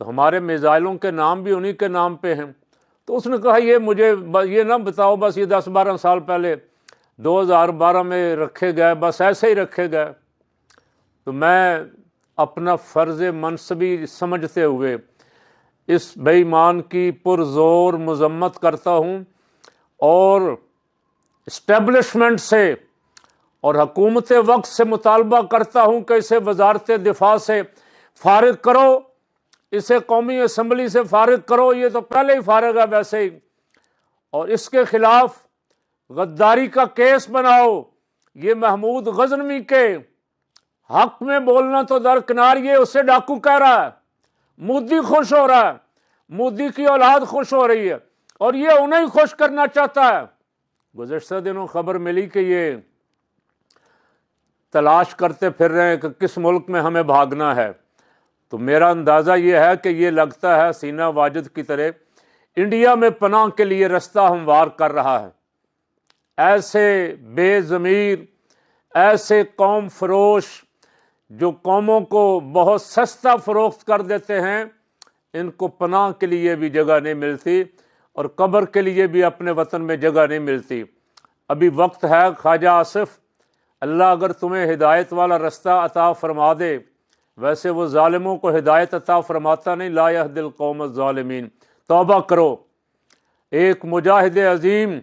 تو ہمارے میزائلوں کے نام بھی انہی کے نام پہ ہیں۔ تو اس نے کہا یہ مجھے یہ نہ بتاؤ بس یہ 10-12 سال پہلے 2012 میں رکھے گئے، بس ایسے ہی رکھے گئے۔ تو میں اپنا فرض منصبی سمجھتے ہوئے اس بے ایمان کی پرزور مذمت کرتا ہوں، اور اسٹیبلشمنٹ سے اور حکومت وقت سے مطالبہ کرتا ہوں کہ اسے وزارت دفاع سے فارغ کرو، اسے قومی اسمبلی سے فارغ کرو، یہ تو پہلے ہی فارغ ہے ویسے ہی، اور اس کے خلاف غداری کا کیس بناؤ۔ یہ محمود غزنوی کے حق میں بولنا تو درکنار، یہ اسے ڈاکو کہہ رہا ہے، مودی خوش ہو رہا ہے، مودی کی اولاد خوش ہو رہی ہے، اور یہ انہیں خوش کرنا چاہتا ہے۔ گزشتہ دنوں خبر ملی کہ یہ تلاش کرتے پھر رہے ہیں کہ کس ملک میں ہمیں بھاگنا ہے۔ تو میرا اندازہ یہ ہے کہ یہ لگتا ہے سینہ واجد کی طرح انڈیا میں پناہ کے لیے رستہ ہموار کر رہا ہے۔ ایسے بے ضمیر، ایسے قوم فروش جو قوموں کو بہت سستا فروخت کر دیتے ہیں، ان کو پناہ کے لیے بھی جگہ نہیں ملتی، اور قبر کے لیے بھی اپنے وطن میں جگہ نہیں ملتی۔ ابھی وقت ہے خواجہ آصف، اللہ اگر تمہیں ہدایت والا رستہ عطا فرما دے، ویسے وہ ظالموں کو ہدایت عطا فرماتا نہیں، لا یہدی القوم الظالمین۔ توبہ کرو۔ ایک مجاہد عظیم،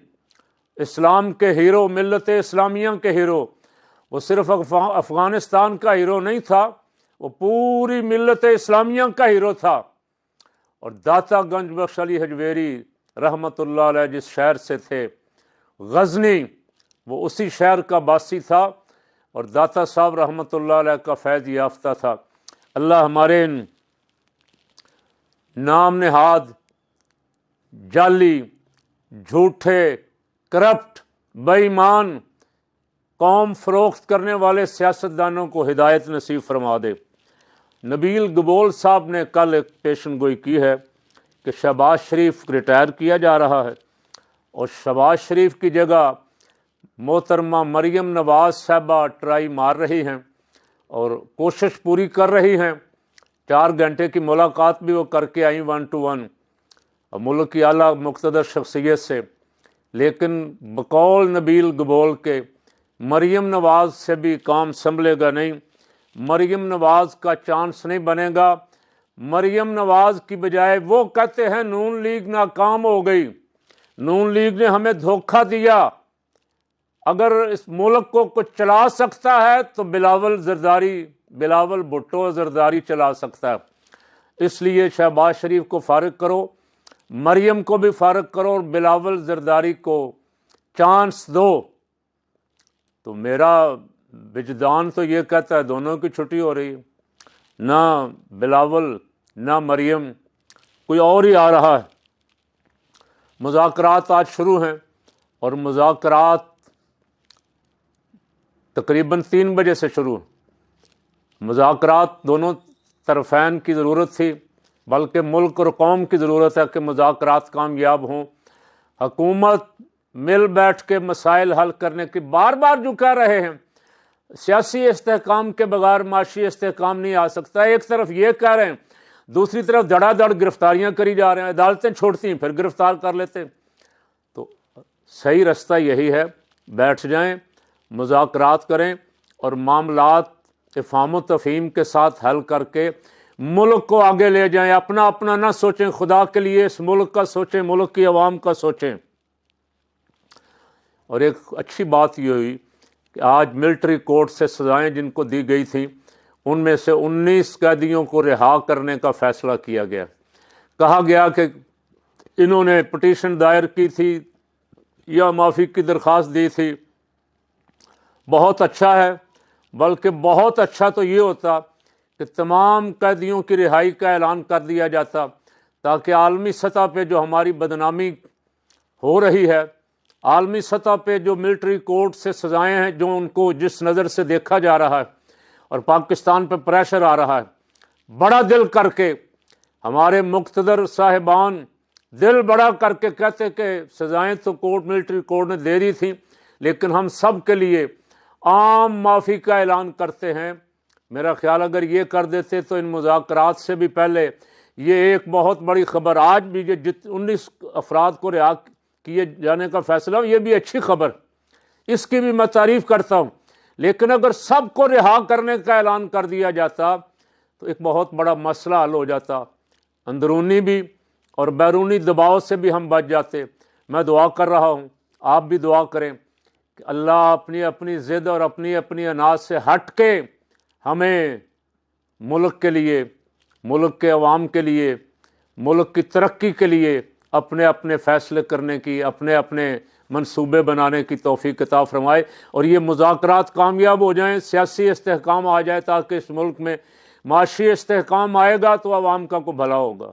اسلام کے ہیرو، ملت اسلامیہ کے ہیرو، وہ صرف افغانستان کا ہیرو نہیں تھا، وہ پوری ملت اسلامیہ کا ہیرو تھا۔ اور داتا گنج بخش علی حجویری رحمۃ اللہ علیہ جس شہر سے تھے، غزنی، وہ اسی شہر کا باسی تھا، اور داتا صاحب رحمۃ اللہ علیہ کا فیض یافتہ تھا۔ اللہ ہمارے ان نام نہاد، جعلی، جھوٹے، کرپٹ، بے ایمان، قوم فروخت کرنے والے سیاستدانوں کو ہدایت نصیب فرما دے۔ نبیل گبول صاحب نے کل ایک پیشن گوئی کی ہے کہ شہباز شریف ریٹائر کیا جا رہا ہے، اور شہباز شریف کی جگہ محترمہ مریم نواز صاحبہ ٹرائی مار رہی ہیں اور کوشش پوری کر رہی ہیں۔ 4 گھنٹے کی ملاقات بھی وہ کر کے آئیں 1 to 1 ملک کی اعلیٰ مقتدر شخصیت سے، لیکن بقول نبیل گبول کے مریم نواز سے بھی کام سنبھلے گا نہیں، مریم نواز کا چانس نہیں بنے گا۔ مریم نواز کی بجائے وہ کہتے ہیں نون لیگ ناکام ہو گئی، نون لیگ نے ہمیں دھوکہ دیا، اگر اس ملک کو کچھ چلا سکتا ہے تو بلاول بھٹو زرداری چلا سکتا ہے۔ اس لیے شہباز شریف کو فارغ کرو، مریم کو بھی فارغ کرو، اور بلاول زرداری کو چانس دو۔ تو میرا وجدان تو یہ کہتا ہے دونوں کی چھٹی ہو رہی ہے، نہ بلاول نہ مریم، کوئی اور ہی آ رہا ہے۔ مذاکرات آج شروع ہیں، اور مذاکرات تقریباً 3 بجے سے شروع۔ مذاکرات دونوں طرفین کی ضرورت تھی، بلکہ ملک اور قوم کی ضرورت ہے کہ مذاکرات کامیاب ہوں۔ حکومت مل بیٹھ کے مسائل حل کرنے کی بار بار جو کہہ رہے ہیں، سیاسی استحکام کے بغیر معاشی استحکام نہیں آ سکتا۔ ایک طرف یہ کہہ رہے ہیں، دوسری طرف دھڑا دھڑ گرفتاریاں کری جا رہے ہیں، عدالتیں چھوڑتی ہیں پھر گرفتار کر لیتے ہیں۔ تو صحیح رستہ یہی ہے، بیٹھ جائیں، مذاکرات کریں، اور معاملات افہام و تفہیم کے ساتھ حل کر کے ملک کو آگے لے جائیں۔ اپنا اپنا نہ سوچیں، خدا کے لیے اس ملک کا سوچیں، ملک کی عوام کا سوچیں۔ اور ایک اچھی بات یہ ہوئی کہ آج ملٹری کورٹ سے سزائیں جن کو دی گئی تھیں، ان میں سے 19 قیدیوں کو رہا کرنے کا فیصلہ کیا گیا۔ کہا گیا کہ انہوں نے پٹیشن دائر کی تھی یا معافی کی درخواست دی تھی، بہت اچھا ہے، بلکہ بہت اچھا تو یہ ہوتا کہ تمام قیدیوں کی رہائی کا اعلان کر دیا جاتا، تاکہ عالمی سطح پہ جو ہماری بدنامی ہو رہی ہے، عالمی سطح پہ جو ملٹری کورٹ سے سزائیں ہیں، جو ان کو جس نظر سے دیکھا جا رہا ہے اور پاکستان پہ پریشر آ رہا ہے، بڑا دل کر کے ہمارے مقتدر صاحبان دل بڑا کر کے کہتے کہ سزائیں تو ملٹری کورٹ نے دے دی تھیں، لیکن ہم سب کے لیے عام معافی کا اعلان کرتے ہیں۔ میرا خیال اگر یہ کر دیتے تو ان مذاکرات سے بھی پہلے یہ ایک بہت بڑی خبر، آج بھی یہ 19 افراد کو رہا کیے جانے کا فیصلہ، یہ بھی اچھی خبر، اس کی بھی میں تعریف کرتا ہوں۔ لیکن اگر سب کو رہا کرنے کا اعلان کر دیا جاتا تو ایک بہت بڑا مسئلہ حل ہو جاتا، اندرونی بھی اور بیرونی دباؤ سے بھی ہم بچ جاتے۔ میں دعا کر رہا ہوں، آپ بھی دعا کریں کہ اللہ اپنی اپنی ضد اور اپنی اپنی عناد سے ہٹ کے ہمیں ملک کے لیے، ملک کے عوام کے لیے، ملک کی ترقی کے لیے اپنے اپنے فیصلے کرنے کی، اپنے اپنے منصوبے بنانے کی توفیق عطا فرمائے، اور یہ مذاکرات کامیاب ہو جائیں، سیاسی استحکام آ جائے، تاکہ اس ملک میں معاشی استحکام آئے گا تو عوام کا کو بھلا ہوگا۔